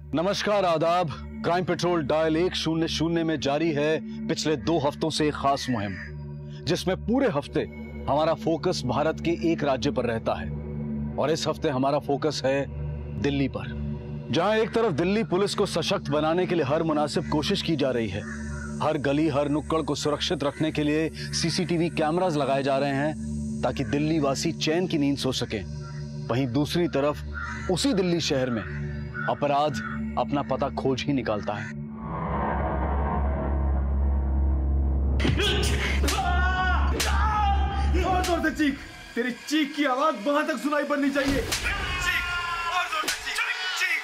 नमस्कार, आदाब। Crime petrol dial 100 में जारी है पिछले 2 हफ्तों से एक खास मुहिम, जिसमें पूरे हफ्ते हमारा फोकस भारत के एक राज्य पर रहता है। और इस हफ्ते हमारा फोकस है दिल्ली पर, जहां एक तरफ दिल्ली पुलिस को सशक्त बनाने के लिए हर मुनासिब कोशिश की जा रही है। हर गली हर नुक्कड़ को सुरक्षित रखने के लिए सीसीटीवी कैमरास लगाए जा रहे हैं ताकि दिल्ली वासी चैन की नींद सो सकें। वहीं दूसरी तरफ उसी दिल्ली शहर में अपराध अपना पता खोज ही निकालता है। और जोर से चीख, तेरी चीख की आवाज वहां तक सुनाई पड़नी चाहिए। चीख, और जोर से चीख।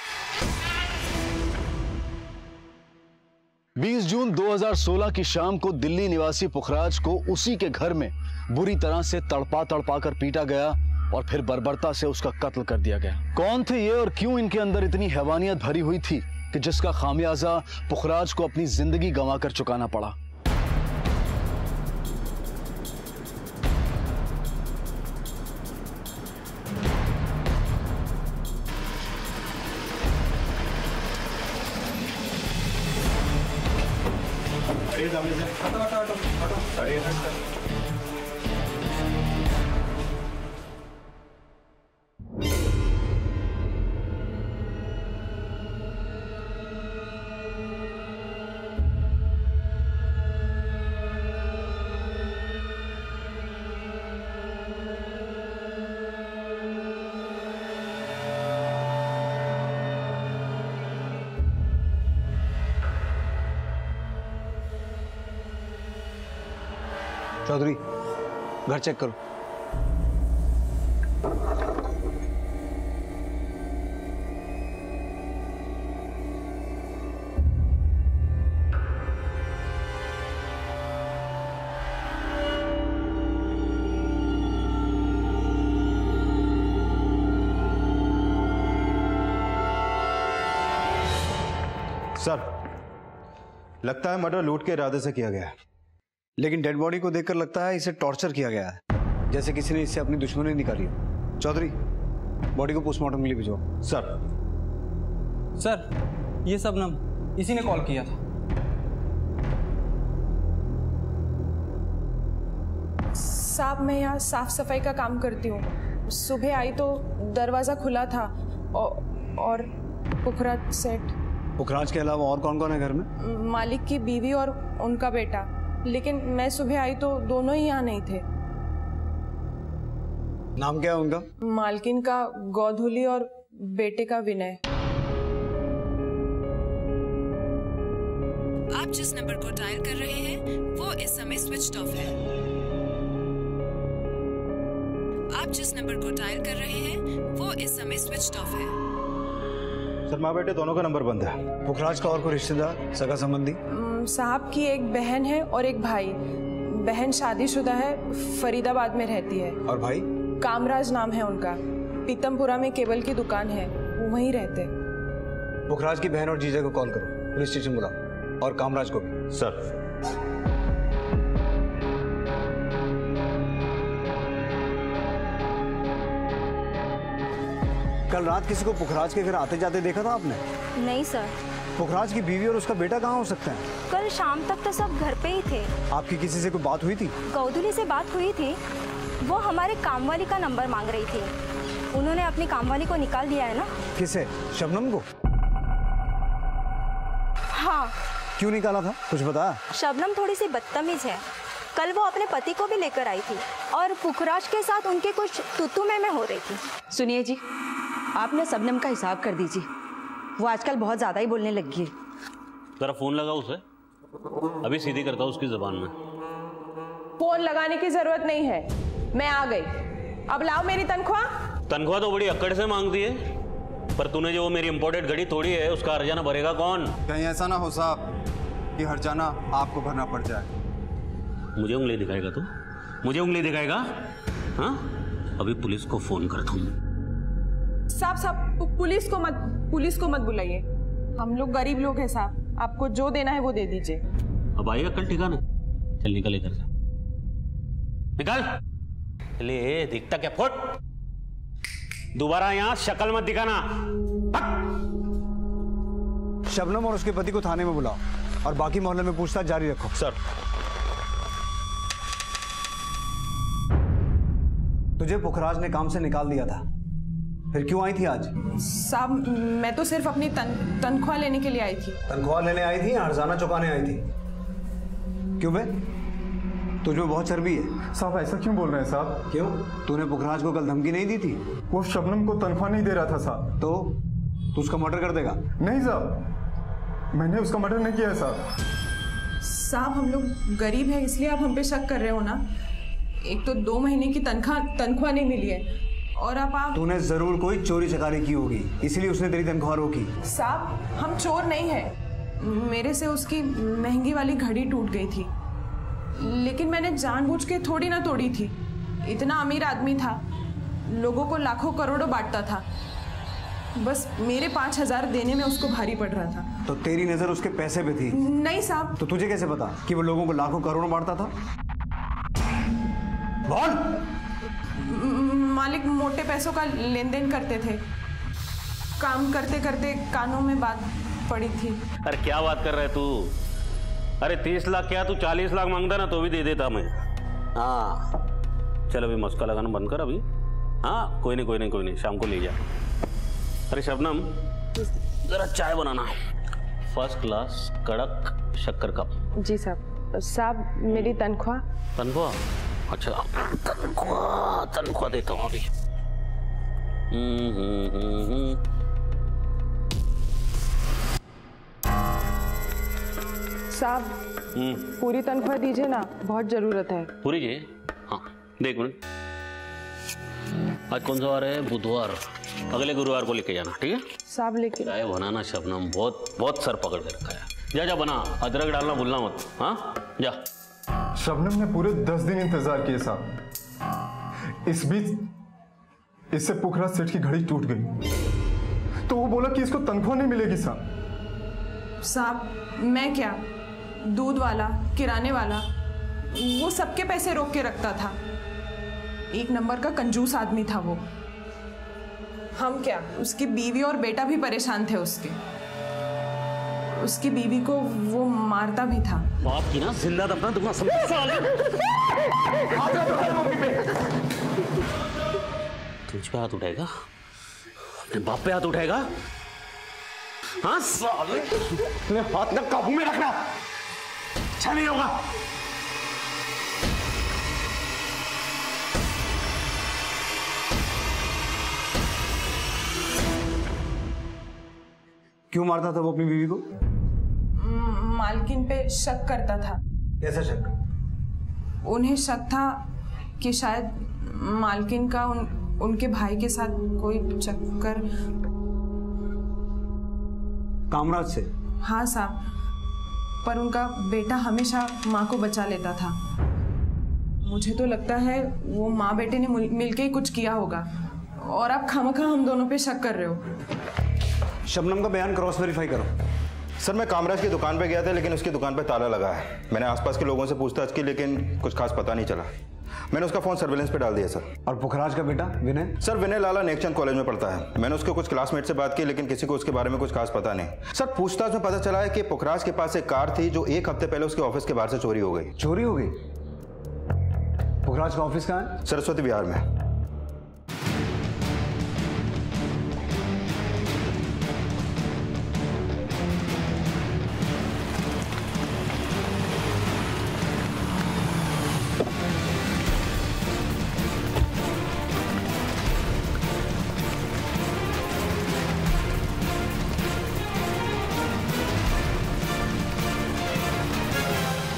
20 जून 2016 की शाम को दिल्ली निवासी पुखराज को उसी के घर में बुरी तरह से तड़पा कर पीटा गया और फिर बर्बरता से उसका कत्ल कर दिया गया। कौन थे ये और क्यों इनके अंदर इतनी हैवानियत भरी हुई थी कि जिसका खामियाजा पुखराज को अपनी जिंदगी गंवाकर चुकाना पड़ा। चौधरी, घर चेक करो। सर, लगता है मर्डर लूट के इरादे से किया गया है। लेकिन डेड बॉडी को देखकर लगता है इसे टॉर्चर किया गया है, जैसे किसी ने इससे अपनी दुश्मनी निकाली हो। चौधरी, बॉडी को पोस्टमार्टम के लिए भिजवाओ। सर, ये शबनम, इसी ने कॉल किया था। साहब, मैं यहाँ साफ सफाई का काम करती हूँ। सुबह आई तो दरवाजा खुला था और पुखराज सेठ। पुखराज के अलावा और कौन कौन है घर में? मालिक की बीवी और उनका बेटा। लेकिन मैं सुबह आई तो दोनों ही यहाँ नहीं थे। नाम क्या है उनका? मालकिन का गौधुली और बेटे का विनय। आप जिस नंबर को डायल कर रहे हैं वो इस समय स्विच्ड ऑफ है। आप जिस नंबर को डायल कर रहे हैं वो इस समय स्विच्ड ऑफ है। सर, माँ बेटे दोनों का नंबर बंद है। पुखराज का और कोई रिश्तेदार, सगा संबंधी? साहब की एक बहन है और एक भाई। बहन शादीशुदा है, फरीदाबाद में रहती है। और भाई? कामराज नाम है उनका। पीतमपुरा में केबल की दुकान है, वो वहीं रहते। पुखराज की बहन और जीजा को कॉल करो, पुलिस स्टेशन बुलाओ, और कामराज को भी। सर। कल रात किसी को पुखराज के घर आते जाते देखा था आपने? नहीं सर। पुखराज की बीवी और उसका बेटा कहाँ हो सकते हैं? कल शाम तक तो सब घर पे ही थे। आपकी किसी से कोई बात हुई थी? गौधुली से बात हुई थी, वो हमारे कामवाली का नंबर मांग रही थी। उन्होंने अपनी कामवाली को निकाल दिया है ना। किसे? शबनम को? हाँ। क्यों निकाला था, कुछ बता? शबनम थोड़ी सी बदतमीज है। कल वो अपने पति को भी लेकर आई थी और पुखराज के साथ उनके कुछ तू में हो रही थी। सुनिए जी, आपने शबनम का हिसाब कर दीजिए, वो आजकल बहुत ज्यादा ही बोलने लगी है। जरा फोन लगा उसे, अभी सीधी करता हूँ उसकी जुबान में। फोन लगाने की जरूरत नहीं है, मैं आ गई। अब लाओ मेरी तनख्वाह। तनख्वाह तो बड़ी अक्कड़ से मांगती है, पर तूने जो मेरी इंपोर्टेड घड़ी तोड़ी है उसका हर्जाना भरेगा कौन? कहीं ऐसा ना हो साहब कि हर्जाना आपको भरना पड़ जाए। मुझे उंगली दिखाएगा तू? मुझे उंगली दिखाएगा? हाँ, अभी पुलिस को फोन करता हूँ। साहब, पुलिस को मत बुलाइए। हम लोग गरीब लोग हैं साहब, आपको जो देना है वो दे दीजिए। अब आएगा कल ठिकाने। चल निकल इधर से, निकल। चलिए, दिखता क्या? फुट। दोबारा यहाँ शक्ल मत दिखाना। शबनम और उसके पति को थाने में बुलाओ और बाकी मोहल्ले में पूछताछ जारी रखो। सर। तुझे पुखराज ने काम से निकाल दिया था, फिर क्यों आई थी आज? साहब मैं तो सिर्फ अपनी तनख्वाह लेने के लिए आई थी। तनख्वाह लेने आई थी या हर्जाना चुकाने आई थी? क्यों बे, तुझमें बहुत चर्बी है। साहब ऐसा क्यों बोल रहे हैं साहब? क्यों? तूने पुखराज को कल धमकी नहीं दी थी? वो शबनम को तनख्वाह नहीं दे रहा था साहब। तो तू उसका मर्डर कर देगा? नहीं साहब, मैंने उसका मर्डर नहीं किया है साहब। साहब हम लोग गरीब हैं इसलिए आप हम पे शक कर रहे हो ना। एक तो 2 महीने की तनख्वाह नहीं मिली है और अब आप। तूने जरूर कोई चोरी चकारी की होगी, इसीलिए उसने तेरी तनख्वाह रोकी। साहब हम चोर नहीं है, मेरे से उसकी महंगी वाली घड़ी टूट गई थी, लेकिन मैंने जानबूझ के थोड़ी ना तोड़ी थी। इतना अमीर आदमी था, लोगों को लाखों करोड़ों बांटता था, बस मेरे 5,000 देने में उसको भारी पड़ रहा था। तो तेरी नजर उसके पैसे पे थी? नहीं साहब। तो तुझे कैसे पता कि वो लोगों को लाखों करोड़ों बांटता था? बोल। मालिक मोटे पैसों का लेन देन करते थे, काम करते करते कानों में बात पड़ी थी। अरे क्या बात कर रहे तू? अरे 30 लाख क्या, तू 40 लाख मांगता ना तो भी दे देता मैं। हाँ चल अभी मस्का लगाना बंद कर अभी। हाँ कोई नहीं शाम को ले जा। अरे शबनम जरा चाय बनाना, फर्स्ट क्लास कड़क शक्कर कप। जी साहब। साहब मेरी तनख्वाह। अच्छा तनख्वाह देता हूँ अभी। साहब पूरी तनख्वाह दीजिए ना, बहुत जरूरत है। पूरी जी? हाँ देख मिनट, आज कौन सा वार है? बुधवार। अगले गुरुवार को लेके जाना, ठीक है साहब? लेके चाय बनाना शबनम, बहुत सर पकड़ के रखा है। जा बना, अदरक डालना भूलना मत। हाँ जा। शबनम ने पूरे 10 दिन इंतजार किए साहब। इस बीच इससे पुखराज सेठ की घड़ी टूट गई, तो वो बोला कि इसको तनख्वाह नहीं मिलेगी साहब। साहब मैं क्या, दूध वाला, किराने वाला, वो सबके पैसे रोक के रखता था। एक नंबर का कंजूस आदमी था वो। हम क्या, उसकी बीवी और बेटा भी परेशान थे उसकी बीवी को वो मारता भी था। बाप की ना जिंदा दफना दूंगा सब। तुझ पे हाथ उठाएगा? अपने बाप पे हाथ उठाएगा? हाँ साले, अपने हाथ ना काबू में रखना, अच्छा नहीं होगा। क्यों मारता था वो अपनी बीवी को? मालकिन पे शक करता था। कैसा शक? उन्हें शक था कि शायद मालकिन का उनके भाई के साथ कोई चक्कर। कामराज से? हाँ साहब, पर उनका बेटा हमेशा माँ को बचा लेता था। मुझे तो लगता है वो माँ बेटे ने मिलके ही कुछ किया होगा, और आप खामखा हम दोनों पे शक कर रहे हो। शबनम का बयान क्रॉस वेरीफाई करो। सर मैं कामराज की दुकान पे गया था, लेकिन उसकी दुकान पे ताला लगा है। मैंने आसपास के लोगों से पूछताछ की, लेकिन कुछ खास पता नहीं चला। मैंने उसका फोन सर्विलेंस पे डाल दिया सर। और पुखराज का बेटा विनय? सर विनय लाला नेकचंद कॉलेज में पढ़ता है। मैंने उसके कुछ क्लासमेट से बात की, लेकिन किसी को उसके बारे में कुछ खास पता नहीं। सर पूछताछ में पता चला है कि पुखराज के पास एक कार थी जो 1 हफ्ते पहले उसके ऑफिस के बाहर से चोरी हो गई। चोरी हो गई? पुखराज का ऑफिस कहाँ है? सरस्वती विहार में।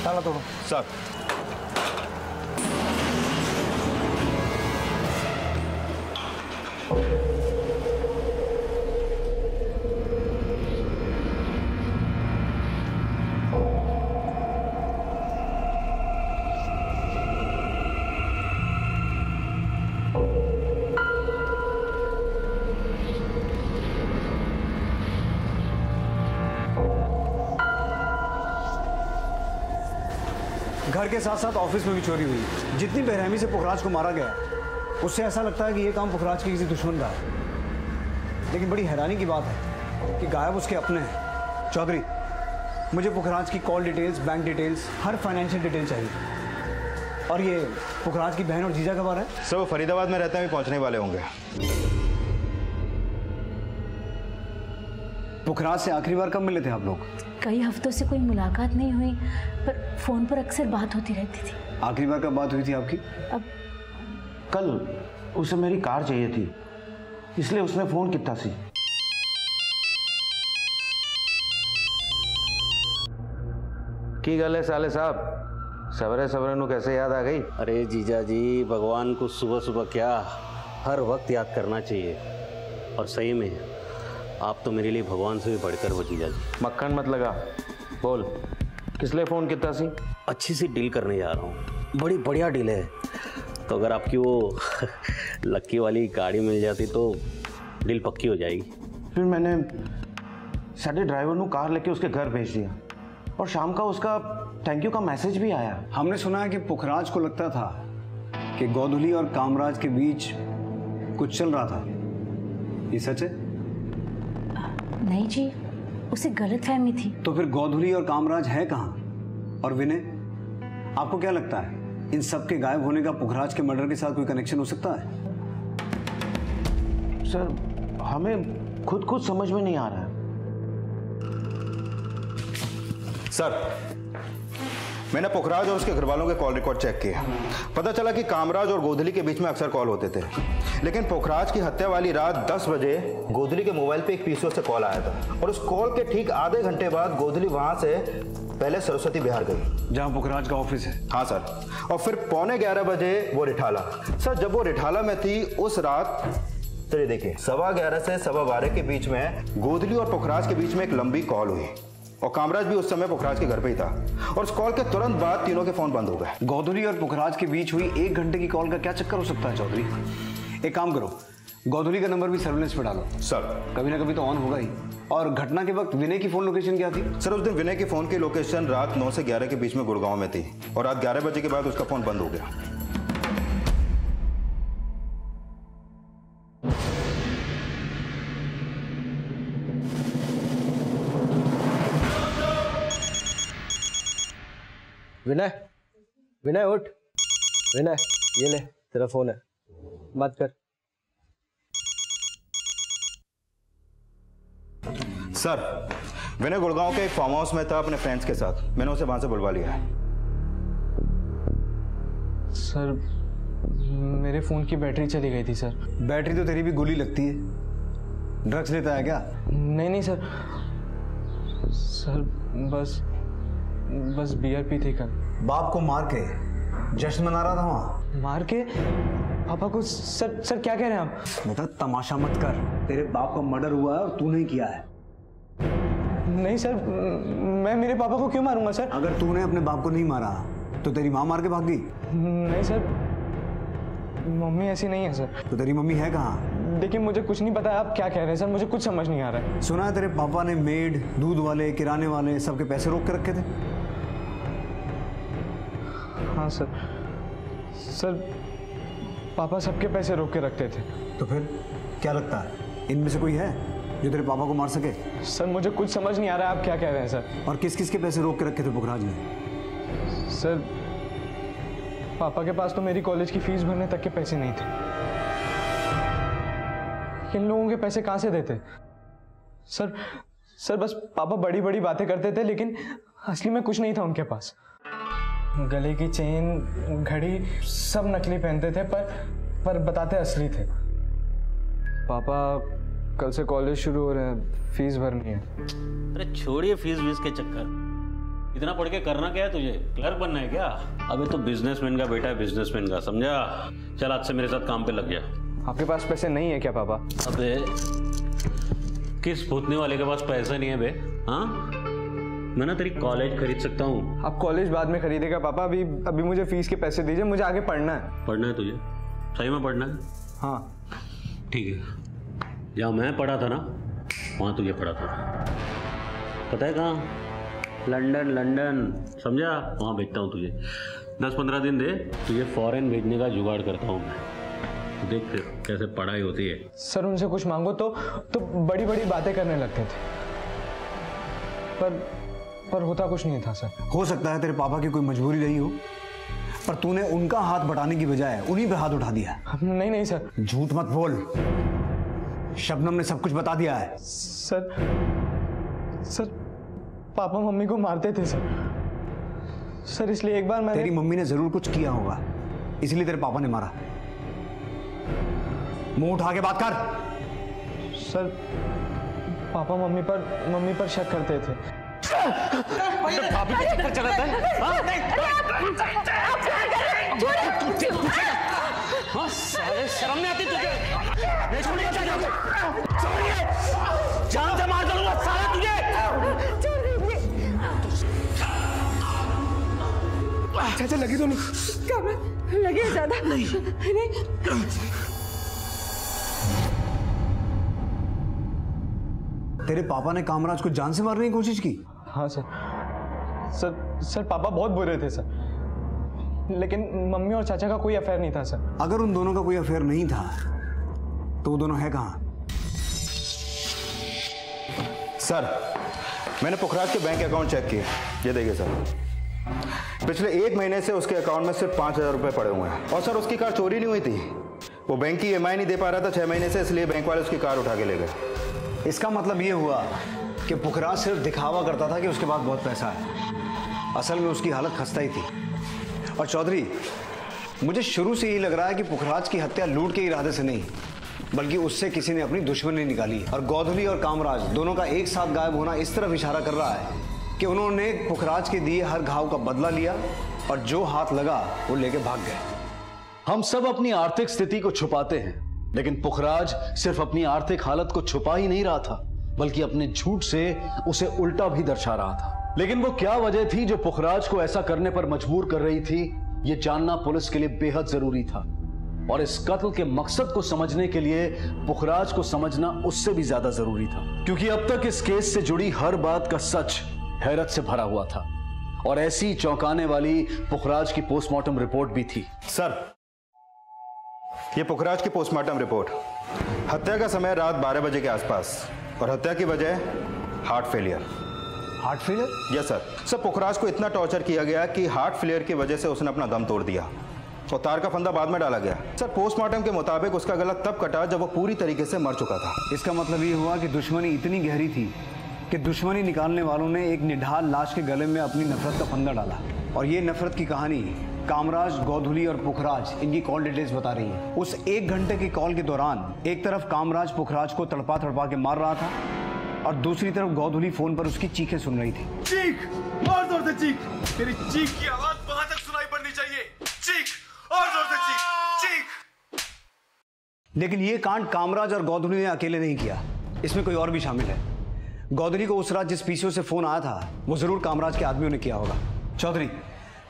ताला तोड़ो सर। घर के साथ साथ ऑफिस में भी चोरी हुई। जितनी बेरहमी से पुखराज को मारा गया, उससे ऐसा लगता है कि ये काम पुखराज के किसी दुश्मन का है। लेकिन बड़ी हैरानी की बात है कि गायब उसके अपने हैं चौधरी, मुझे पुखराज की कॉल डिटेल्स, बैंक डिटेल्स, हर फाइनेंशियल डिटेल चाहिए। और ये पुखराज की बहन और जीजा कब आ रहा है? सर वो फरीदाबाद में रहते हैं, पहुंचने वाले होंगे। पुखराज से आखिरी बार कब मिले थे आप लोग? कई हफ्तों से कोई मुलाकात नहीं हुई, पर फोन पर अक्सर बात होती रहती थी। आखिरी बार कब बात हुई थी आपकी? अब कल उसे मेरी कार चाहिए थी, इसलिए उसने फोन किया सी। की गल है साले साहब, सवरे सवरे नु कैसे याद आ गई? अरे जीजा जी, भगवान को सुबह सुबह क्या हर वक्त याद करना चाहिए। और सही में आप तो मेरे लिए भगवान से भी बढ़कर हो जीजा जी। मक्खन मत लगा, बोल किस लिए फोन किया सी? अच्छी सी डील करने जा रहा हूँ, बड़ी बढ़िया डील है। तो अगर आपकी वो लक्की वाली गाड़ी मिल जाती तो डील पक्की हो जाएगी। फिर मैंने साडे ड्राइवर को कार लेके उसके घर भेज दिया और शाम का उसका थैंक यू का मैसेज भी आया। हमने सुना है कि पुखराज को लगता था कि गोधुली और कामराज के बीच कुछ चल रहा था, ये सच है? नहीं जी, उसे गलतफहमी थी। तो फिर गोधुली और कामराज है कहाँ? और विनय, आपको क्या लगता है इन सब के गायब होने का पुखराज के मर्डर के साथ कोई कनेक्शन हो सकता है? सर हमें खुद समझ में नहीं आ रहा है। सर मैंने पुखराज और उसके घर वालों के कॉल रिकॉर्ड चेक किए। पता चला कि कामराज और गोधुली के बीच में अक्सर कॉल होते थे, लेकिन पुखराज की हत्या वाली रात 10 बजे गोधुली के मोबाइल पे एक पीसीओ से कॉल आया था और उस कॉल के ठीक आधे घंटे बाद गोधुली वहां से पहले सरस्वती बिहार गई, जहां पुखराज का ऑफिस है। हाँ सर, और फिर 11:15 बजे वो रिठाला। सर जब वो रिठाला में थी उस रात, चलिए देखिए, 11:15 से 12:15 के बीच में गोधुली और पुखराज के बीच में एक लंबी कॉल हुई और कामराज भी उस समय पुखराज के घर पे ही था और उस कॉल के तुरंत बाद तीनों के फोन बंद हो गए। गोधुली और पुखराज के बीच हुई 1 घंटे की कॉल का क्या चक्कर हो सकता है चौधरी? एक काम करो, गोधुली का नंबर भी सर्विलेंस पे डालो। सर कभी ना कभी तो ऑन होगा ही। और घटना के वक्त विनय की फोन लोकेशन क्या थी? सर उस दिन विनय की फोन की लोकेशन रात 9 से 11 के बीच में गुड़गांव में थी और रात 11 बजे के बाद उसका फोन बंद हो गया। विनय, विनय उठ। विनय ये ले, तेरा फोन है, बात कर। सर विनय गुड़गांव के एक फार्म हाउस में था अपने फ्रेंड्स के साथ, मैंने उसे वहां से बुलवा लिया है। सर मेरे फोन की बैटरी चली गई थी सर। बैटरी तो तेरी भी गोली लगती है। ड्रग्स लेता है क्या? नहीं सर, सर बस बियर पी थी कल। बाप को मार के जश्न मना रहा था वहां? मार के? पापा को? सर क्या कह रहे हैं आप? बेटा तमाशा मत कर, तेरे बाप का मर्डर हुआ है और तू नहीं किया है। नहीं सर, मैं मेरे पापा को क्यों मारूंगा सर? अगर तूने अपने बाप को नहीं मारा तो तेरी माँ मार के भाग गई? नहीं सर, मम्मी ऐसी नहीं है सर। तो तेरी मम्मी है कहाँ? देखिए मुझे कुछ नहीं पता, आप क्या कह रहे हैं सर, मुझे कुछ समझ नहीं आ रहा है। सुना है तेरे पापा ने मेड, दूध वाले, किराने वाले सबके पैसे रोक के रखे थे? हाँ सर पापा सबके पैसे रोक के रखते थे। तो फिर क्या लगता है इनमें से कोई है जो तेरे पापा को मार सके? सर मुझे कुछ समझ नहीं आ रहा है, आप क्या कह रहे हैं सर? और किस किस के पैसे रोक के रखे थे पुखराज ने? सर पापा के पास तो मेरी कॉलेज की फीस भरने तक के पैसे नहीं थे। इन लोगों के पैसे कहाँ से देते? सर बस पापा बड़ी बड़ी बातें करते थे, लेकिन असली में कुछ नहीं था उनके पास। गले की चेन, घड़ी सब नकली पहनते थे, पर बताते असली थे। पापा कल से कॉलेज शुरू हो रहे हैं, फीस भरनी है। अरे छोड़िए फीस वीस के चक्कर, इतना पढ़ के करना क्या है तुझे? क्लर्क बनना है क्या? अबे तो बिजनेसमैन का बेटा है, बिजनेसमैन का, समझा? चल आज से मेरे साथ काम पे लग जा। आपके पास पैसे नहीं है क्या पापा? अबे किस भूतने वाले के पास पैसा नहीं है बे? हाँ, मैं ना तेरी कॉलेज खरीद सकता हूँ। आप कॉलेज बाद में खरीदेगा पापा, अभी मुझे फीस के पैसे दीजिए, मुझे आगे पढ़ना है। पढ़ना है तुझे? सही में पढ़ना है? हाँ ठीक है, जहाँ मैं पढ़ा था ना वहाँ तुझे पढ़ा था, पता है कहाँ? लंदन, समझा? वहाँ भेजता हूँ तुझे। 10-15 दिन दे, तुझे फॉरेन भेजने का जुगाड़ करता हूँ मैं। देख फिर कैसे पढ़ाई होती है। सर उनसे कुछ मांगो तो बड़ी बड़ी बातें करने लगते थे। पर होता कुछ नहीं था सर। हो सकता है तेरे पापा की कोई मजबूरी रही हो, पर तूने उनका हाथ बटाने की बजाय उन्हीं पे हाथ उठा दिया। नहीं सर। झूठ मत बोल, शबनम ने सब कुछ बता दिया है। सर पापा मम्मी को मारते थे सर, इसलिए एक बार मैंने... तेरी मम्मी ने जरूर कुछ किया होगा, इसलिए तेरे पापा ने मारा। मुंह उठा के बात कर। सर पापा मम्मी पर शक करते थे। भाभी को चक्कर चलाता है? हाँ, साले शर्म नहीं आती तुझे? नहीं छोड़िए, जान से मार दूंगा साला तुझे। चाचा लगी तो नहीं? लगी है ज्यादा? नहीं। तेरे पापा ने कामराज को जान से मारने की कोशिश की? हाँ सर पापा बहुत बुरे थे सर, लेकिन मम्मी और चाचा का कोई अफेयर नहीं था सर। अगर उन दोनों का कोई अफेयर नहीं था तो वो दोनों है कहाँ? सर, मैंने पुखराज के बैंक अकाउंट चेक किए, ये देखिए सर, पिछले 1 महीने से उसके अकाउंट में सिर्फ 5,000 रुपए पड़े हुए हैं। और सर, उसकी कार चोरी नहीं हुई थी, वो बैंक की EMI नहीं दे पा रहा था 6 महीने से, इसलिए बैंक वाले उसकी कार उठा के ले गए। इसका मतलब ये हुआ कि पुखराज सिर्फ दिखावा करता था कि उसके पास बहुत पैसा है, असल में उसकी हालत खस्ता ही थी। और चौधरी, मुझे शुरू से यही लग रहा है कि पुखराज की हत्या लूट के इरादे से नहीं, बल्कि उससे किसी ने अपनी दुश्मनी निकाली। और गोधली और कामराज दोनों का एक साथ गायब होना इस तरफ इशारा कर रहा है कि उन्होंने पुखराज के दिए हर घाव का बदला लिया और जो हाथ लगा वो लेके भाग गए। हम सब अपनी आर्थिक स्थिति को छुपाते हैं, लेकिन पुखराज सिर्फ अपनी आर्थिक हालत को छुपा ही नहीं रहा था, बल्कि अपने झूठ से उसे उल्टा भी दर्शा रहा था। लेकिन वो क्या वजह थी जो पुखराज को ऐसा करने पर मजबूर कर रही थी, ये जानना पुलिस के लिए बेहद जरूरी था। और इस कत्ल के मकसद को समझने के लिए पुखराज को समझना उससे भी ज्यादा जरूरी था, क्योंकि अब तक इस केस से जुड़ी हर बात का सच हैरत से भरा हुआ था। और ऐसी चौंकाने वाली पुखराज की पोस्टमार्टम रिपोर्ट भी थी। सर, ये पुखराज की पोस्टमार्टम रिपोर्ट, हत्या का समय रात 12 बजे के आसपास और हत्या की वजह heart failure. Heart failure? Yes sir, Pukhraj को इतना टॉर्चर किया गया कि हार्ट फेलियर की वजह से उसने अपना दम तोड़ दिया और तार का फंदा बाद में डाला गया। सर, पोस्टमार्टम के मुताबिक उसका गला तब कटा जब वो पूरी तरीके से मर चुका था। इसका मतलब ये हुआ कि दुश्मनी इतनी गहरी थी कि दुश्मनी निकालने वालों ने एक निढाल लाश के गले में अपनी नफरत का फंदा डाला। और ये नफरत की कहानी कामराज, गोधुली और पुखराज, इनकी कॉल डिटेल्स बता रही है। उस 1 घंटे की कॉल के दौरान एक तरफ कामराज पुखराज को तड़पा तड़पा के मार रहा था और दूसरी तरफ गोधुली फोन पर उसकी चीखें सुन रही थी। चीख, और जोर से चीख, तेरी चीख की आवाज वहां तक सुनाई पड़नी चाहिए। चीख, और जोर से चीख, चीख। लेकिन ये कांड कामराज और गोधुली ने अकेले नहीं किया, इसमें कोई और भी शामिल है। गोधुली को उस रात जिस पीसीओ से फोन आया था वो जरूर कामराज के आदमियों ने किया होगा। चौधरी,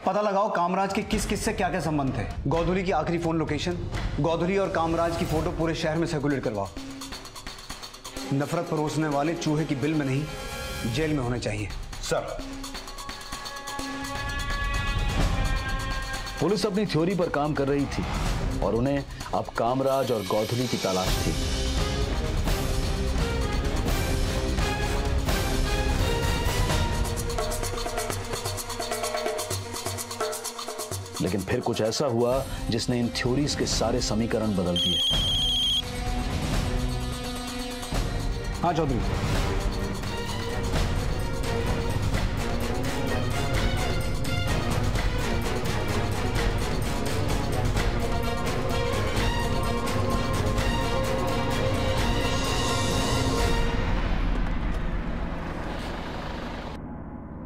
पता लगाओ कामराज के किस किस से क्या क्या संबंध थे। गोधुली की आखिरी फोन लोकेशन, गोधुली और कामराज की फोटो पूरे शहर में सर्कुलेट करवाओ। नफरत परोसने वाले चूहे की बिल में नहीं, जेल में होने चाहिए। सर, पुलिस अपनी थ्योरी पर काम कर रही थी और उन्हें अब कामराज और गोधुली की तलाश थी। लेकिन फिर कुछ ऐसा हुआ जिसने इन थ्योरीज के सारे समीकरण बदल दिए। हाँ चौधरी,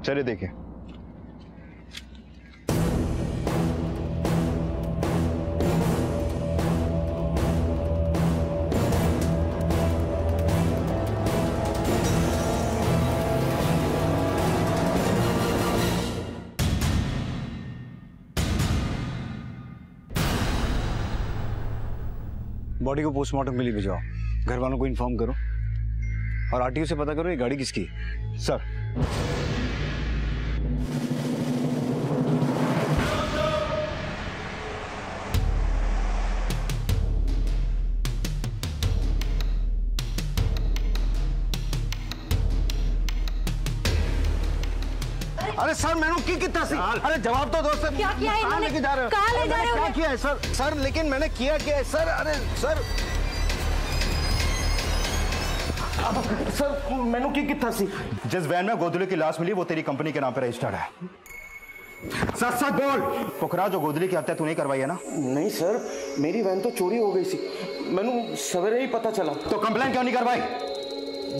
चलिए देखिए। बॉडी को पोस्टमार्टम के लिए भिजवाओ, घर वालों को इन्फॉर्म करो और आरटीओ से पता करो ये गाड़ी किसकी है। सर, अरे सर मैंने की कितना सी? अरे जवाब तो दो सर। क्या किया है इन्होंने? लेके जा रहे हो? कहाँ ले जा रहे हो? क्या किया है सर? सर लेकिन मैंने किया क्या है सर? अरे सर सर मैंने की कितना सी? जिस वैन में गोदली की लाश मिली वो तेरी कंपनी के नाम पे रजिस्टर्ड है। सच सच बोल, पुखराज और गोदली की हत्या तू नहीं करवाई है ना? नहीं सर, मेरी वैन तो चोरी हो गई थी, मैंने सवेरे ही पता चला। तो कंप्लेन क्यों नहीं करवाई?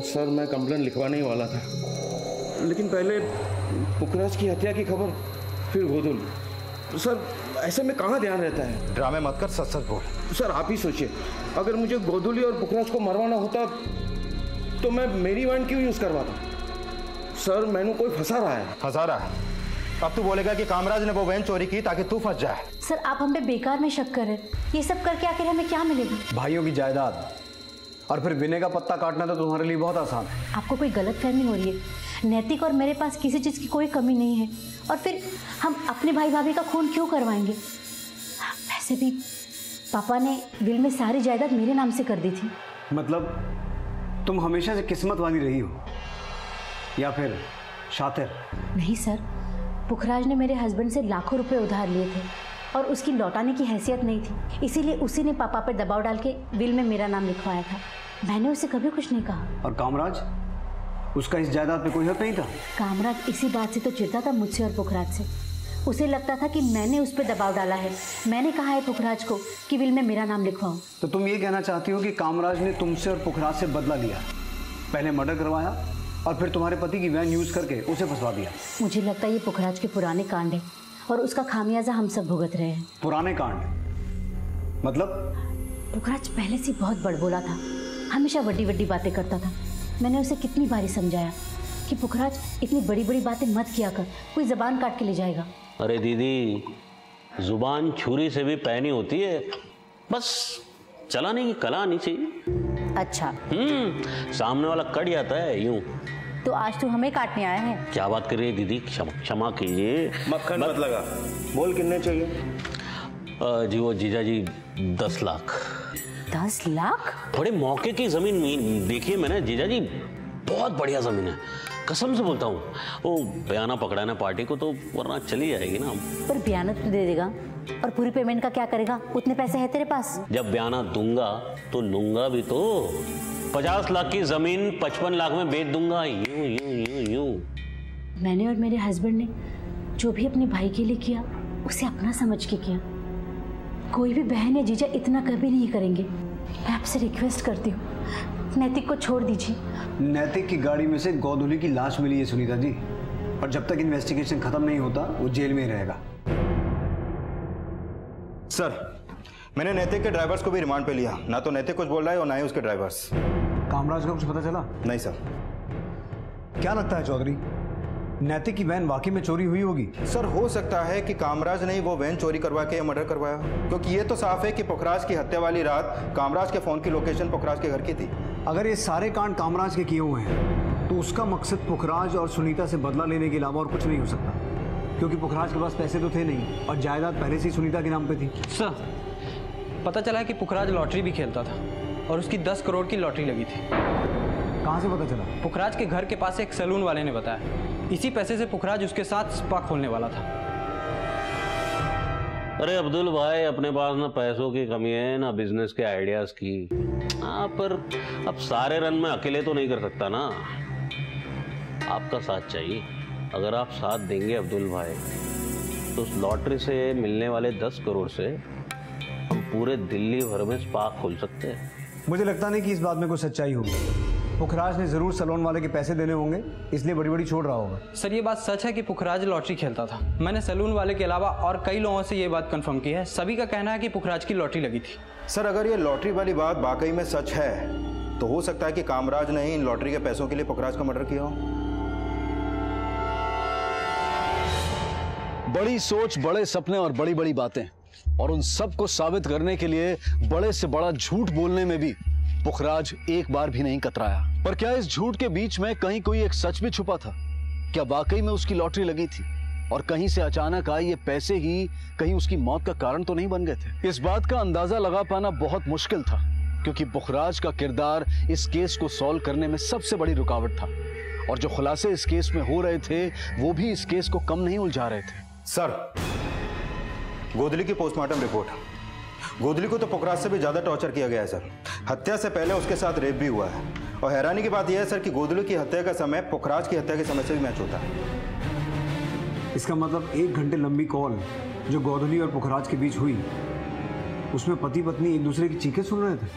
सर मैं कंप्लेन लिखवाने ही वाला था, लेकिन पहले पुखराज की हत्या की खबर, फिर गोदली। सर ऐसे में कहाँ ध्यान रहता है? ड्रामे मत कर, सच सच बोल। सर आप ही सोचिए, अगर मुझे गोदली और पुखराज को मरवाना होता तो मैं मेरी वैन क्यों यूज करवाता? सर मैंने कोई फंसा रहा है। फंसा रहा है? अब तू बोलेगा कि कामराज ने वो वैन चोरी की ताकि तू फंस जाए। सर आप हम पे बेकार में शक कर रहे हैं। ये सब करके आखिर हमें क्या मिलेगा? भाइयों की जायदाद और फिर विनय का पत्ता काटना तो तुम्हारे लिए बहुत आसान है। आपको कोई गलतफहमी हो रही है। नैतिक और मेरे पास किसी चीज़ की कोई कमी नहीं है, और फिर हम अपने भाई भाभी का खून क्यों करवाएंगे? वैसे भी पापा ने विल में सारी जायदाद मेरे नाम से कर दी थी। मतलब तुम हमेशा से किस्मत वाली रही हो या फिर शातिर? नहीं सर, पुखराज ने मेरे हस्बैंड से लाखों रुपए उधार लिए थे और उसकी लौटाने की हैसियत नहीं थी, इसीलिए उसी ने पापा पर दबाव डाल के विल में मेरा नाम लिखवाया था। मैंने उसे कभी कुछ नहीं कहा। और कामराज, उसका इस जायदाद पे कोई हक नहीं था? कामराज इसी बात से तो चिढ़ता था मुझसे और पुखराज से। उसे लगता था कि मैंने उस पर दबाव डाला है, मैंने कहा है पुखराज को कि विल में मेरा नाम लिखवाओ। तो तुम ये कहना चाहती हो कि कामराज ने तुमसे और पुखराज से बदला लिया, पहले मर्डर करवाया और फिर तुम्हारे पति की वैन यूज करके उसे फंसवा दिया? मुझे लगता है ये पुखराज के पुराने कांड है और उसका खामियाजा हम सब भुगत रहे हैं। पुराने कांड मतलब? पुखराज पहले से बहुत बड़बोला था, हमेशा बड़ी बड़ी बातें करता था। मैंने उसे कितनी बारी समझाया कि पुखराज इतनी बड़ी बड़ी बातें मत किया कर, कोई जबान काट के ले जाएगा। अरे दीदी, जुबान छुरी से भी पैनी होती है, बस चलाने की कला आनी चाहिए। अच्छा सामने वाला कट जाता है यूं। तो आज तू हमें काटने आया है? क्या बात कर रही है दीदी, क्षमा कीजिए। मक्खन मत लगा, बोल कितने चाहिए? जी वो जीजा जी 10 लाख। 10 लाख? थोड़े मौके की जमीन देखिए मैंने जीजा जी, बहुत बढ़िया जमीन है, कसम से बोलता हूँ। वो बयाना पकड़ाना पार्टी को तो, वरना चली जाएगी ना। पर बयाना तो दे देगा, और पूरी पेमेंट का क्या करेगा? उतने पैसे हैं तेरे पास? जब बयाना दूंगा तो लूंगा भी तो। 50 लाख की जमीन 55 लाख में बेच दूंगा, यूं यूं यूं यूं। मैंने और मेरे हस्बैंड ने जो भी अपने भाई के लिए किया उसे अपना समझ के किया। कोई भी बहन या जीजा इतना कभी नहीं करेंगे। मैं आपसे रिक्वेस्ट करती हूँ, नैतिक को छोड़ दीजिए। नैतिक की गाड़ी में से गोदली की लाश मिली है सुनीता जी, और जब तक इन्वेस्टिगेशन खत्म नहीं होता वो जेल में ही रहेगा। सर मैंने नैतिक के ड्राइवर्स को भी रिमांड पे लिया, ना तो नैतिक कुछ बोल रहा है और ना ही उसके ड्राइवर्स। कामराज का कुछ पता चला? नहीं सर। क्या लगता है चौधरी, नैतिक की वैन वाकई में चोरी हुई होगी? सर हो सकता है कि कामराज ने ही वो वैन चोरी करवा के मर्डर करवाया, क्योंकि ये तो साफ है कि पुखराज की हत्या वाली रात कामराज के फोन की लोकेशन पुखराज के घर की थी। अगर ये सारे कांड कामराज के किए हुए हैं तो उसका मकसद पुखराज और सुनीता से बदला लेने के अलावा और कुछ नहीं हो सकता, क्योंकि पुखराज के पास पैसे तो थे नहीं और जायदाद पहले से ही सुनीता के नाम पे थी। सर पता चला है कि पुखराज लॉटरी भी खेलता था और उसकी 10 करोड़ की लॉटरी लगी थी। कहाँ से पता चला? पुखराज के घर के पास एक सैलून वाले ने बताया। इसी पैसे से पुखराज उसके साथ स्पा खोलने वाला था। अरे अब्दुल भाई, अपने पास ना पैसों की कमी है ना बिजनेस के आइडियाज की। हाँ, पर अब सारे रन में अकेले तो नहीं कर सकता ना, आपका साथ चाहिए। अगर आप साथ देंगे अब्दुल भाई तो उस लॉटरी से मिलने वाले 10 करोड़ से हम पूरे दिल्ली भर में स्पा खोल सकते हैं। मुझे लगता नहीं कि इस बात में कोई सच्चाई होगी। पुखराज ने जरूर सैलून वाले के पैसे देने होंगे, इसलिए बड़ी बड़ी छोड़ रहा होगा। सर ये बात सच है कि पुखराज लॉटरी खेलता था। मैंने सैलून वाले के अलावा और कई लोगों से ये बात कंफर्म की है। सभी का कहना है कि पुखराज की लॉटरी लगी थी। सर अगर ये लॉटरी वाली बात वाकई में सच है तो हो सकता है कि कामराज ने ही इन लॉटरी के पैसों के लिए पुखराज का मर्डर किया हो। बड़ी सोच, बड़े सपने और बड़ी बड़ी बातें, और उन सब को साबित करने के लिए बड़े से बड़ा झूठ बोलने में भी पुखराज एक बार भी नहीं कतराया। पर क्या इस झूठ के बीच में कहीं कोई एक सच भी छुपा था? क्या वाकई में उसकी लॉटरी लगी थी और कहीं से अचानक आए ये पैसे ही कहीं उसकी मौत का कारण तो नहीं बन गए थे? इस बात का अंदाजा लगा पाना बहुत मुश्किल था, क्योंकि पुखराज का किरदार इस केस को सॉल्व करने में सबसे बड़ी रुकावट था। और जो खुलासे इस केस में हो रहे थे वो भी इस केस को कम नहीं उलझा रहे थे। सर, गोदली की पोस्टमार्टम रिपोर्ट, गोदली को तो पुखराज से भी ज्यादा टॉर्चर किया गया है सर। हत्या से पहले उसके साथ रेप भी हुआ है। और हैरानी की बात यह है सर कि गोदली की हत्या का समय पुखराज की हत्या के समय से भी मैच होता है। इसका मतलब 1 घंटे लंबी कॉल जो गोदली और पुखराज के बीच हुई, उसमें पति पत्नी एक दूसरे की चीखें सुन रहे थे।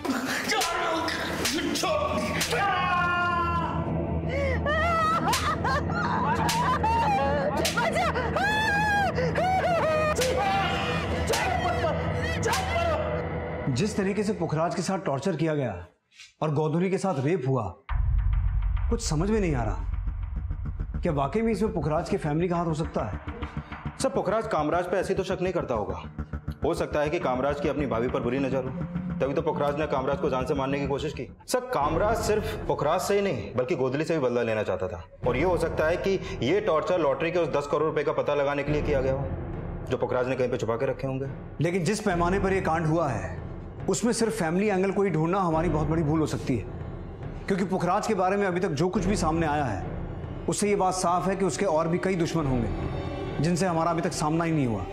जिस तरीके से पुखराज के साथ टॉर्चर किया गया और गोदली के साथ रेप हुआ, कुछ समझ में नहीं आ रहा। क्या वाकई में इसमें पुखराज की फैमिली का हाथ हो सकता है? सर, पुखराज कामराज पे ऐसी तो शक नहीं करता होगा। हो सकता है कि कामराज की अपनी भाभी पर बुरी नजर हो, तभी तो पुखराज ने कामराज को जान से मारने की कोशिश की। सर, कामराज सिर्फ पुखराज से ही नहीं बल्कि गोदली से भी बदला लेना चाहता था। और ये हो सकता है कि ये टॉर्चर लॉटरी के उस 10 करोड़ रुपए का पता लगाने के लिए किया गया हो, जो पुखराज ने कहीं पे छुपा के रखे होंगे। लेकिन जिस पैमाने पर यह कांड हुआ है, उसमें सिर्फ फैमिली एंगल को ही ढूंढना हमारी बहुत बड़ी भूल हो सकती है। क्योंकि पुखराज के बारे में अभी तक जो कुछ भी सामने आया है, उससे ये बात साफ है कि उसके और भी कई दुश्मन होंगे जिनसे हमारा अभी तक सामना ही नहीं हुआ।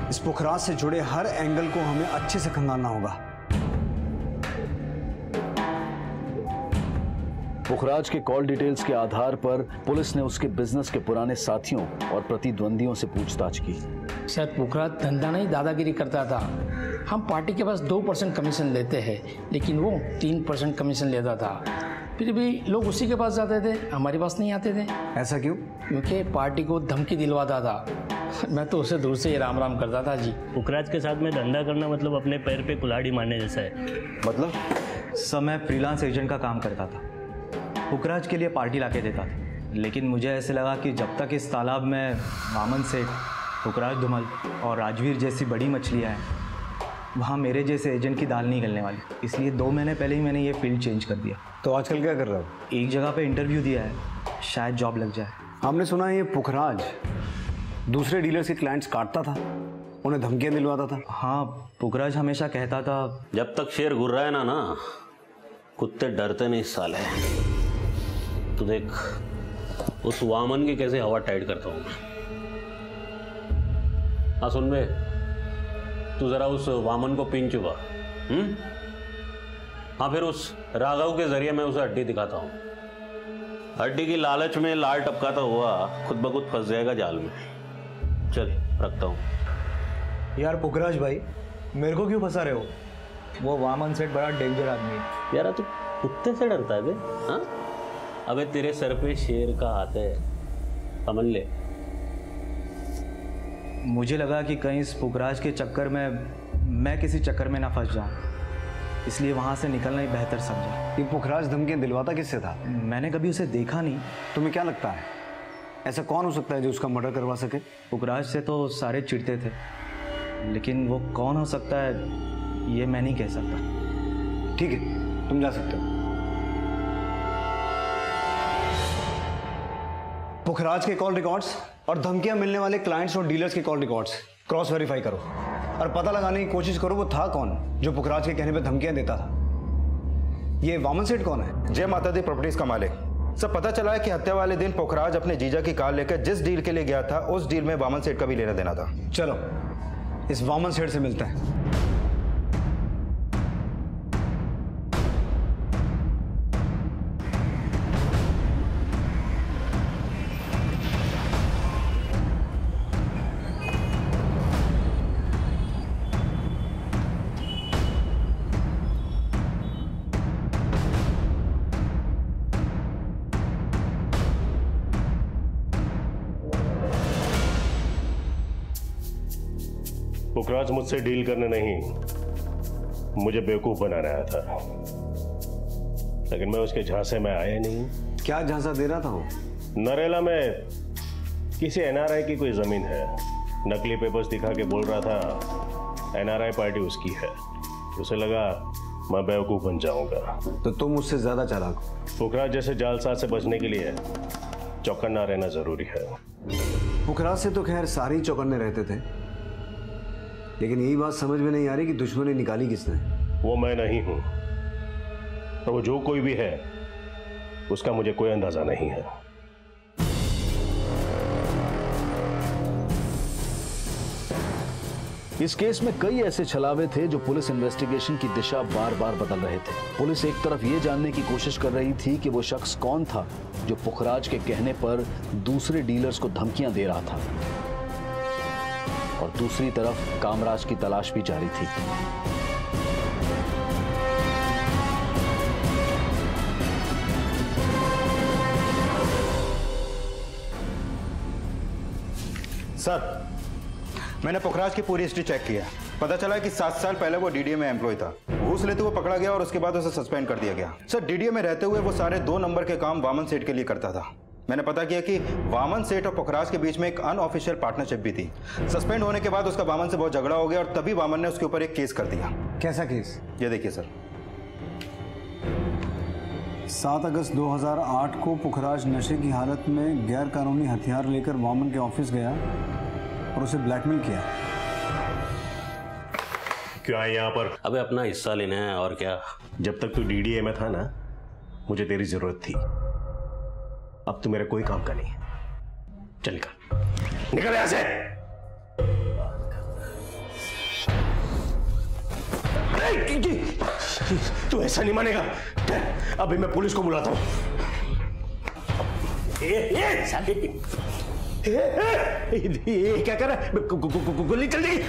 इस पुखराज से जुड़े हर एंगल को हमें अच्छे से खंगालना होगा। पुखराज के कॉल डिटेल्स के आधार पर पुलिस ने उसके बिजनेस के पुराने साथियों और प्रतिद्वंदियों से पूछताछ की। शायद पुखराज धंधा नहीं दादागिरी करता था। हम पार्टी के पास 2% कमीशन लेते हैं, लेकिन वो 3% कमीशन लेता था। फिर भी लोग उसी के पास जाते थे, हमारे पास नहीं आते थे। ऐसा क्यों? क्योंकि पार्टी को धमकी दिलवाता था। मैं तो उसे दूर से ही राम राम करता था जी। पुखराज के साथ में धंधा करना मतलब अपने पैर पे कुल्हाड़ी मारने जैसा है। मतलब? सर, मैं फ्रीलांस एजेंट का काम करता था। पुखराज के लिए पार्टी लाके देता था, लेकिन मुझे ऐसे लगा कि जब तक इस तालाब में वामन सेठ, पुखराज धुमल और राजवीर जैसी बड़ी मछलियाँ हैं, वहाँ मेरे जैसे एजेंट की दाल नहीं गलने वाली। इसलिए 2 महीने पहले ही मैंने ये फील्ड चेंज कर दिया। तो आजकल क्या कर रहा हो? एक जगह पे इंटरव्यू दिया है, शायद जॉब लग जाए। हमने सुना है ये पुखराज दूसरे डीलर्स के क्लाइंट्स काटता था, उन्हें धमकियाँ दिलवाता था। हाँ, पुखराज हमेशा कहता था, जब तक शेर घूर रहा है ना, कुत्ते डरते नहीं साले। तो देख उस वामन की कैसे हवा टाइट करता हूँ। हाँ सुन बे, तू जरा उस वामन को पिन चुका। हाँ, फिर उस राघव के जरिए मैं उसे हड्डी दिखाता हूँ। हड्डी की लालच में लाल टपकाता हुआ खुद ब खुद फंस जाएगा जाल में। चल रखता हूँ। यार पुखराज भाई, मेरे को क्यों फंसा रहे हो? वो वामन सेठ बड़ा डेंजर आदमी है। यार तू कुत्ते से डरता है बे? हाँ, अबे तेरे सर पे शेर का हाथ है, समझ ले। मुझे लगा कि कहीं इस पुखराज के चक्कर में मैं किसी चक्कर में ना फंस जाऊं, इसलिए वहां से निकलना ही बेहतर समझा। ये पुखराज धमकियां दिलवाता किससे था? मैंने कभी उसे देखा नहीं। तुम्हें क्या लगता है, ऐसा कौन हो सकता है जो उसका मर्डर करवा सके? पुखराज से तो सारे चिढ़ते थे, लेकिन वो कौन हो सकता है ये मैं नहीं कह सकता। ठीक है, तुम जा सकते हो। पुखराज के कॉल रिकॉर्ड्स और धमकियां मिलने वाले क्लाइंट्स और डीलर्स के कॉल रिकॉर्ड्स क्रॉस वेरीफाई करो और पता लगाने की कोशिश करो वो था कौन जो पुखराज के कहने पे धमकियां देता था। ये वामन सेठ कौन है? जय माता दी प्रॉपर्टीज का मालिक। सब पता चला है कि हत्या वाले दिन पुखराज अपने जीजा की कार लेकर जिस डील के लिए गया था, उस डील में वामन सेठ का भी लेना देना था। चलो इस वामन सेठ से मिलते हैं। पुखराज मुझसे डील करने नहीं, मुझे बेवकूफ बनाने आया था, लेकिन मैं उसके झांसे में आया नहीं। क्या झांसा दे रहा था वो? नरेला में किसी एनआरआई की कोई जमीन है, नकली पेपर्स दिखा के बोल रहा था एनआरआई पार्टी उसकी है। उसे लगा मैं बेवकूफ बन जाऊंगा। तो तुम मुझसे ज्यादा चालाक। पुखराज जैसे जालसाज से बचने के लिए चौकन्ना रहना जरूरी है। पुखराज से तो खैर सारे ही चौकन्ने रहते थे, लेकिन यही बात समझ में नहीं आ रही कि दुश्मनी निकाली किसने। वो मैं नहीं हूं, तो वो जो कोई भी है उसका मुझे कोई अंदाजा नहीं है। इस केस में कई ऐसे छलावे थे जो पुलिस इन्वेस्टिगेशन की दिशा बार बार बदल रहे थे। पुलिस एक तरफ ये जानने की कोशिश कर रही थी कि वो शख्स कौन था जो पुखराज के कहने पर दूसरे डीलर्स को धमकियां दे रहा था, और दूसरी तरफ कामराज की तलाश भी जारी थी। सर, मैंने पुखराज की पूरी हिस्ट्री चेक किया। पता चला कि 7 साल पहले वो डीडीए में एम्प्लॉय था। घूस लेते हुए पकड़ा गया और उसके बाद उसे सस्पेंड कर दिया गया। सर, डीडीए में रहते हुए वो सारे 2 नंबर के काम वामन सेठ के लिए करता था। मैंने पता किया कि वामन सेठ और पुखराज के बीच में एक अनऑफिशियल पार्टनरशिप भी थी। सस्पेंड होने के बाद उसका वामन से बहुत झगड़ा हो गया और तभी वामन ने उसके ऊपर एक केस कर दिया। कैसा केस? ये देखिए सर, 7 अगस्त 2008 को पुखराज नशे की हालत में गैर कानूनी हथियार लेकर वामन के ऑफिस गया और उसे ब्लैकमेल किया। क्यों आए यहाँ पर? अबे अपना हिस्सा लेना है और क्या। जब तक तू डीडीए में था ना, मुझे तेरी जरूरत थी। अब तू मेरे कोई काम का नहीं है। चल निकल यहां से। तू ऐसा नहीं मानेगा। अभी मैं पुलिस को बुलाता हूं। ये क्या कर रहा है? गोली चल जाएगी।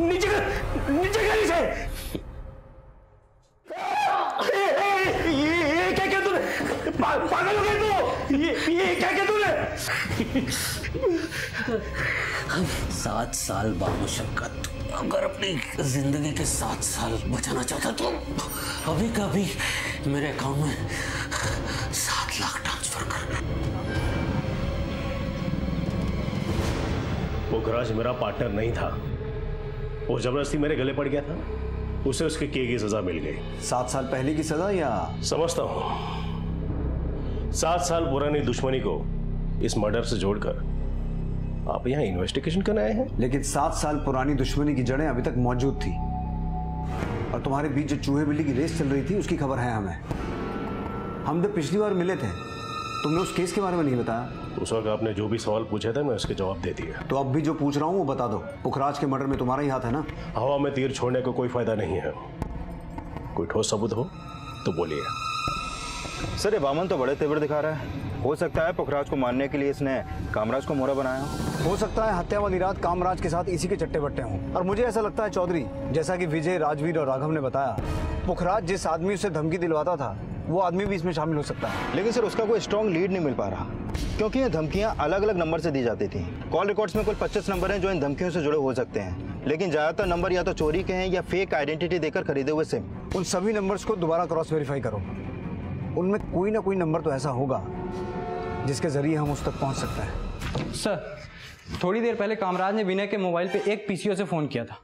नीचे गाड़ी से। ये क्या किया तूने? पागल हो गया तू? ये क्या किया तूने? 7 साल बामुशक्कत। अगर अपनी जिंदगी के 7 साल बचाना चाहता तो अभी का अभी मेरे अकाउंट में 7 लाख ट्रांसफर कर। पुखराज मेरा पार्टनर नहीं था। वो जबरदस्ती मेरे गले पड़ गया था। उसे उसके किए की सजा मिल गई। 7 साल पहले की सजा या? समझता हूं। 7 साल पुरानी दुश्मनी को इस मर्डर से जोड़कर आप यहाँ इन्वेस्टिगेशन करने आए हैं। लेकिन 7 साल पुरानी दुश्मनी की जड़ें अभी तक मौजूद थी, और तुम्हारे बीच जो चूहे बिल्ली की रेस चल रही थी उसकी खबर है हमें। हम जब पिछली बार मिले थे तुमने उस केस के बारे में नहीं बताया। उस वक्त आपने जो भी सवाल पूछे थे मैं उसके जवाब दे दिया। तो अब भी जो पूछ रहा हूँ वो बता दो। पुखराज के मर्डर में तुम्हारा ही हाथ है ना? हवा में तीर छोड़ने को कोई फायदा नहीं है। कोई ठोस सबूत हो तो बोलिए। सर, ये वामन तो बड़े तेवर दिखा रहा है। हो सकता है पुखराज को मारने के लिए इसने कामराज को मोहरा बनाया हो सकता है हत्या वाली रात कामराज के साथ इसी के चट्टे बट्टे हों। और मुझे ऐसा लगता है चौधरी, जैसा कि विजय, राजवीर और राघव ने बताया, पुखराज जिस आदमी से धमकी दिलवाता था वो आदमी भी इसमें शामिल हो सकता है। लेकिन सर, उसका कोई स्ट्रॉन्ग लीड नहीं मिल पा रहा, क्योंकि ये धमकियां अलग अलग नंबर से दी जाती थी। कॉल रिकॉर्ड्स में कुल 25 नंबर हैं जो इन धमकियों से जुड़े हो सकते हैं, लेकिन ज्यादातर नंबर या तो चोरी के हैं या फेक आइडेंटिटी देकर खरीदे हुए सिम। उन सभी नंबर्स को दोबारा क्रॉस वेरीफाई करो। उनमें कोई ना कोई नंबर तो ऐसा होगा जिसके जरिए हम उस तक पहुंच सकते हैं। सर, थोड़ी देर पहले कामराज ने विनय के मोबाइल पे एक पीसीओ से फोन किया था।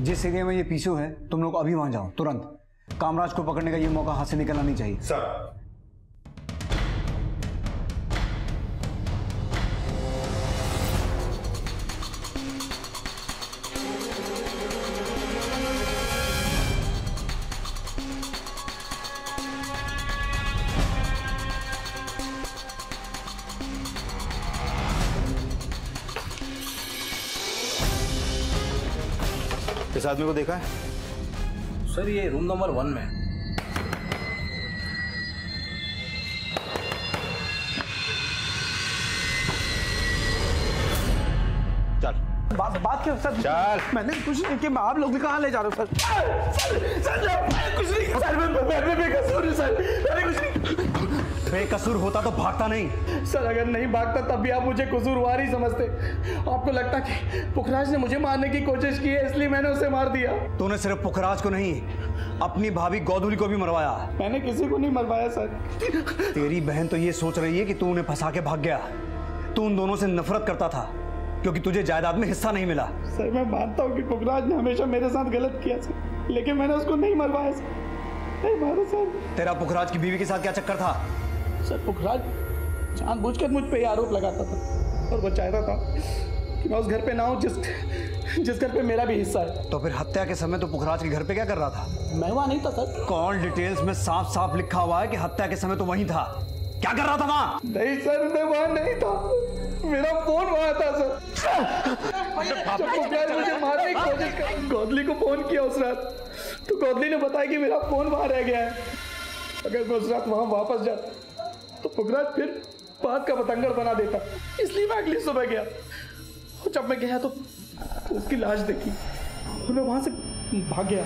जिस एरिया में ये पीसीओ है तुम लोग अभी वहां जाओ तुरंत। कामराज को पकड़ने का ये मौका हाथ से निकलना नहीं चाहिए। सर, इस आदमी को देखा है? सर, ये रूम नंबर 1 में। चल बात क्यों सर? चल। मैंने कुछ नहीं किया। आप लोग कहाँ ले जा रहे हो सर? सर मैं कुछ नहीं। सर मैं बेकसूर हूँ सर। मैंने कुछ नहीं। बेकसूर होता तो भागता नहीं। सर, अगर नहीं भागता तब भी आप मुझे कसूरवार ही समझते। आपको लगता कि पुखराज ने मुझे मारने की कोशिश की है इसलिए मैंने उसे मार दिया। तूने सिर्फ पुखराज को नहीं, अपनी भाभी गोधुली को भी मरवाया। मैंने किसी को नहीं मरवाया सर। तेरी बहन तो ये सोच रही है कि तू उन्हें फंसा के भाग गया। तू उन दोनों से नफरत करता था क्योंकि तुझे जायदाद में हिस्सा नहीं मिला। सर, मैं मानता हूँ कि पुखराज ने हमेशा मेरे साथ गलत किया सर, लेकिन मैंने उसको नहीं मरवाया सर। नहीं मारा सर। तेरा पुखराज की बीवी के साथ क्या चक्कर था? सर, पुखराज जानबूझकर मुझ पे आरोप लगाता था और वो चाहता था कि मैं उस घर पे ना हूं जिस घर पे मेरा भी हिस्सा है। तो फिर हत्या के समय तो पुखराज के घर पे क्या कर रहा था? मैं वहां नहीं था सर। कॉल डिटेल्स में साफ साफ लिखा हुआ है कि हत्या के समय तो वहीं था। क्या कर रहा था वहां? नहीं सर, मैं वहां नहीं था, मेरा फोन वहां था सर। जब पुखराज मुझे मारने की कोशिश कर, गोदली को फोन किया उस रात, तो गोदली ने बताया कि मेरा फोन वहां रह गया है। अगर मैं उस रात वहां वापस जाता तो पुखराज फिर बात का बतंगड़ बना देता, इसलिए मैं अगली सुबह गया। और जब मैं गया तो उसकी लाश देखी और मैं वहां से भाग गया।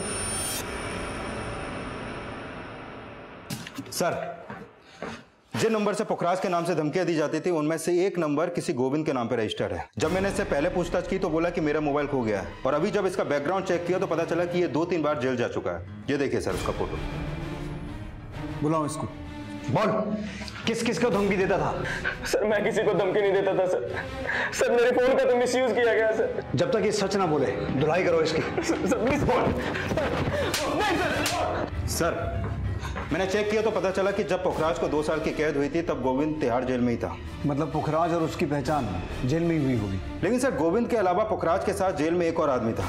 सर, जिन नंबर से पुखराज के नाम से धमकियां दी जाती थी उनमें से एक नंबर किसी गोविंद के नाम पे रजिस्टर्ड है। जब मैंने इससे पहले पूछताछ की तो बोला कि मेरा मोबाइल खो गया है, और अभी जब इसका बैकग्राउंड चेक किया तो पता चला कि ये 2-3 बार जेल जा चुका है। ये देखिए सर उसका फोटो। बुलाओ इसको। बोल, किस किस को धमकी देता था? सर मैं किसी को धमकी नहीं देता था सर। सर मेरे फोन का तो मिसयूज किया गया सर। जब तक ये सच ना बोले धुलाई करो इसकी। सर प्लीज बोल। सर मैंने चेक किया तो पता चला कि जब पुखराज को 2 साल की कैद हुई थी तब गोविंद तिहाड़ जेल में ही था। मतलब पुखराज और उसकी पहचान जेल में ही हुई होगी। लेकिन सर गोविंद के अलावा पुखराज के साथ जेल में एक और आदमी था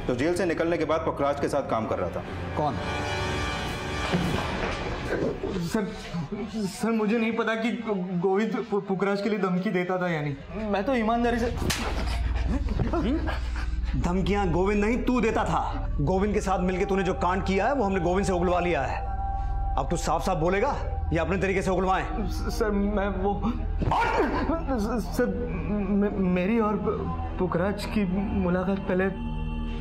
जो जेल से निकलने के बाद पुखराज के साथ काम कर रहा था। कौन? सर मुझे नहीं पता कि गोविंद पुखराज के लिए धमकी देता था या नहीं। मैं तो ईमानदारी से। धमकियां गोविंद नहीं तू देता था। गोविंद के साथ मिलकर तूने जो कांड किया है वो हमने गोविंद से उगलवा लिया है। अब तू साफ साफ बोलेगा या अपने तरीके से उगलवाएं? सर मैं वो सर मेरी और पुखराज की मुलाकात पहले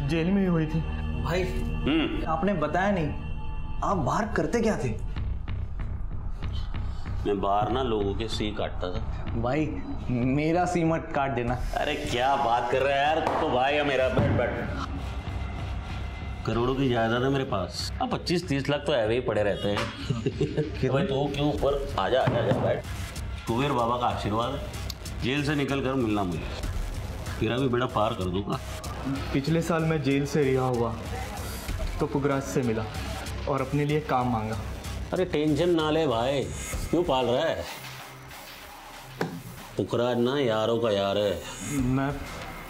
जेल में ही हुई थी। भाई आपने बताया नहीं, आप बाहर करते क्या थे? मैं बाहर ना लोगों के सी काटता था। भाई मेरा सी मत काट देना। अरे क्या बात कर रहा है यार, तू तो भाई है मेरा। बैठ। करोड़ों की जायदाद है मेरे पास। अब 25-30 लाख तो ऐसे ही पड़े रहते हैं। भाई तू क्यों ऊपर आजा आजा आजा बैठ। कुबेर बाबा का आशीर्वाद है। जेल से निकल कर मिलना मुझे, तेरा भी बेड़ा पार कर दूंगा। पिछले साल मैं जेल से रिहा हुआ तो पुखराज से मिला और अपने लिए काम मांगा। अरे टेंशन ना ले भाई, क्यों पाल रहा है? पुखराज ना यारों का यार है। मैं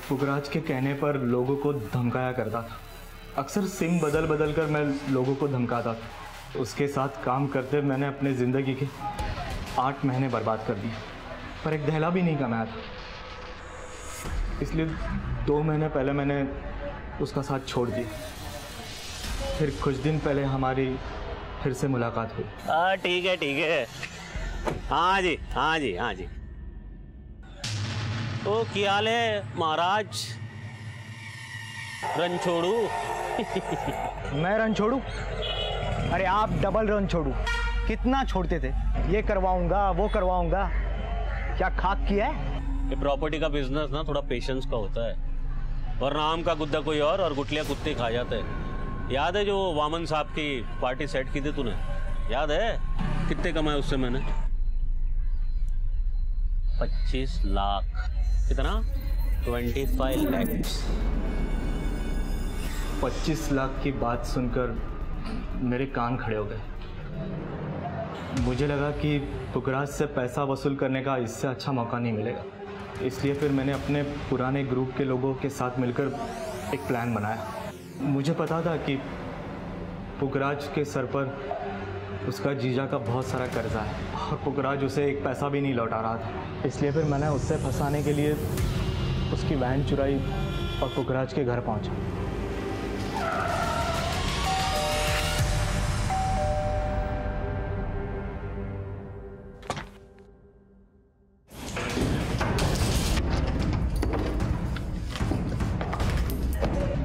पुखराज के कहने पर लोगों को धमकाया करता था। अक्सर सिम बदल बदल कर मैं लोगों को धमकाता था। उसके साथ काम करते मैंने अपने ज़िंदगी के 8 महीने बर्बाद कर दिए, पर एक दहला भी नहीं कमाया था। इसलिए 2 महीने पहले मैंने उसका साथ छोड़ दिया। फिर कुछ दिन पहले हमारी फिर से मुलाकात हुई। ठीक है ठीक है। हाँ जी हाँ जी हाँ जी। तो क्या हाल है महाराज? रन छोड़ू? मैं रन छोड़ू? अरे आप डबल रन छोड़ू। कितना छोड़ते थे? ये करवाऊंगा वो करवाऊंगा, क्या खाक किया है? ये प्रॉपर्टी का बिजनेस ना थोड़ा पेशेंस का होता है, वरना आम का गुद्दा कोई और गुटलियां कुत्ते खा जाते हैं। याद है जो वामन साहब की पार्टी सेट की थी तूने? याद है कितने कमाए उससे मैंने? 25 लाख। कितना? 25 लाख। 25 लाख की बात सुनकर मेरे कान खड़े हो गए। मुझे लगा कि पुखराज से पैसा वसूल करने का इससे अच्छा मौका नहीं मिलेगा। इसलिए फिर मैंने अपने पुराने ग्रुप के लोगों के साथ मिलकर एक प्लान बनाया। मुझे पता था कि पुखराज के सर पर उसका जीजा का बहुत सारा कर्जा है और पुखराज उसे एक पैसा भी नहीं लौटा रहा था। इसलिए फिर मैंने उससे फंसाने के लिए उसकी वैन चुराई और पुखराज के घर पहुंचा।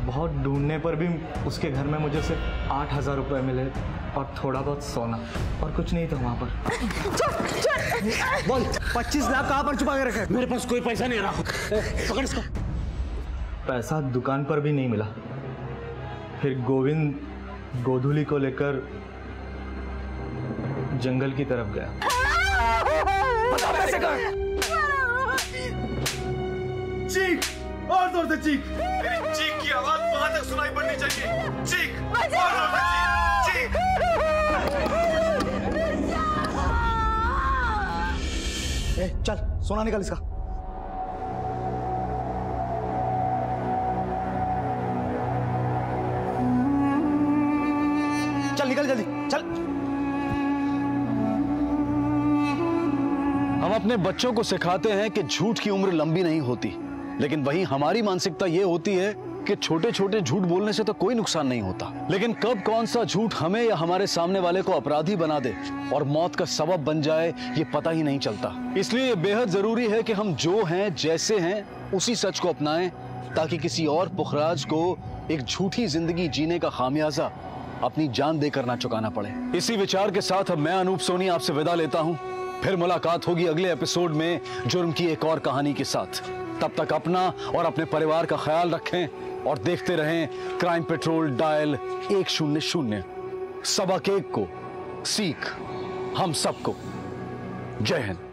बहुत ढूंढने पर भी उसके घर में मुझे सिर्फ 8,000 रुपये मिले और थोड़ा बहुत सोना, और कुछ नहीं था वहाँ पर। बोल 25 लाख कहाँ पर छुपा के रखे? मेरे पास कोई पैसा नहीं रहा। पकड़ इसको। पैसा दुकान पर भी नहीं मिला। फिर गोविंद गोधुली को लेकर जंगल की तरफ गया। चीख, और जोर से चीख। मेरी चीख की आवाज वहां तक सुनाई पड़नी चाहिए। चीख, और जोर से चीख, चीख। चल सोना निकाल इसका। हम अपने बच्चों को सिखाते हैं कि झूठ की उम्र लंबी नहीं होती, लेकिन वहीं हमारी मानसिकता यह होती है कि छोटे छोटे झूठ बोलने से तो कोई नुकसान नहीं होता। लेकिन कब कौन सा झूठ हमें या हमारे सामने वाले को अपराधी बना दे और मौत का सबब बन जाए, ये पता ही नहीं चलता। इसलिए ये बेहद जरूरी है कि हम जो हैं, जैसे हैं, उसी सच को अपनाएं, ताकि किसी और पुखराज को एक झूठी जिंदगी जीने का खामियाजा अपनी जान देकर ना चुकाना पड़े। इसी विचार के साथ अब मैं अनूप सोनी आपसे विदा लेता हूं। फिर मुलाकात होगी अगले एपिसोड में जुर्म की एक और कहानी के साथ। तब तक अपना और अपने परिवार का ख्याल रखें और देखते रहें क्राइम पेट्रोल डायल 100। सबक एक को सीख हम सबको। जय हिंद।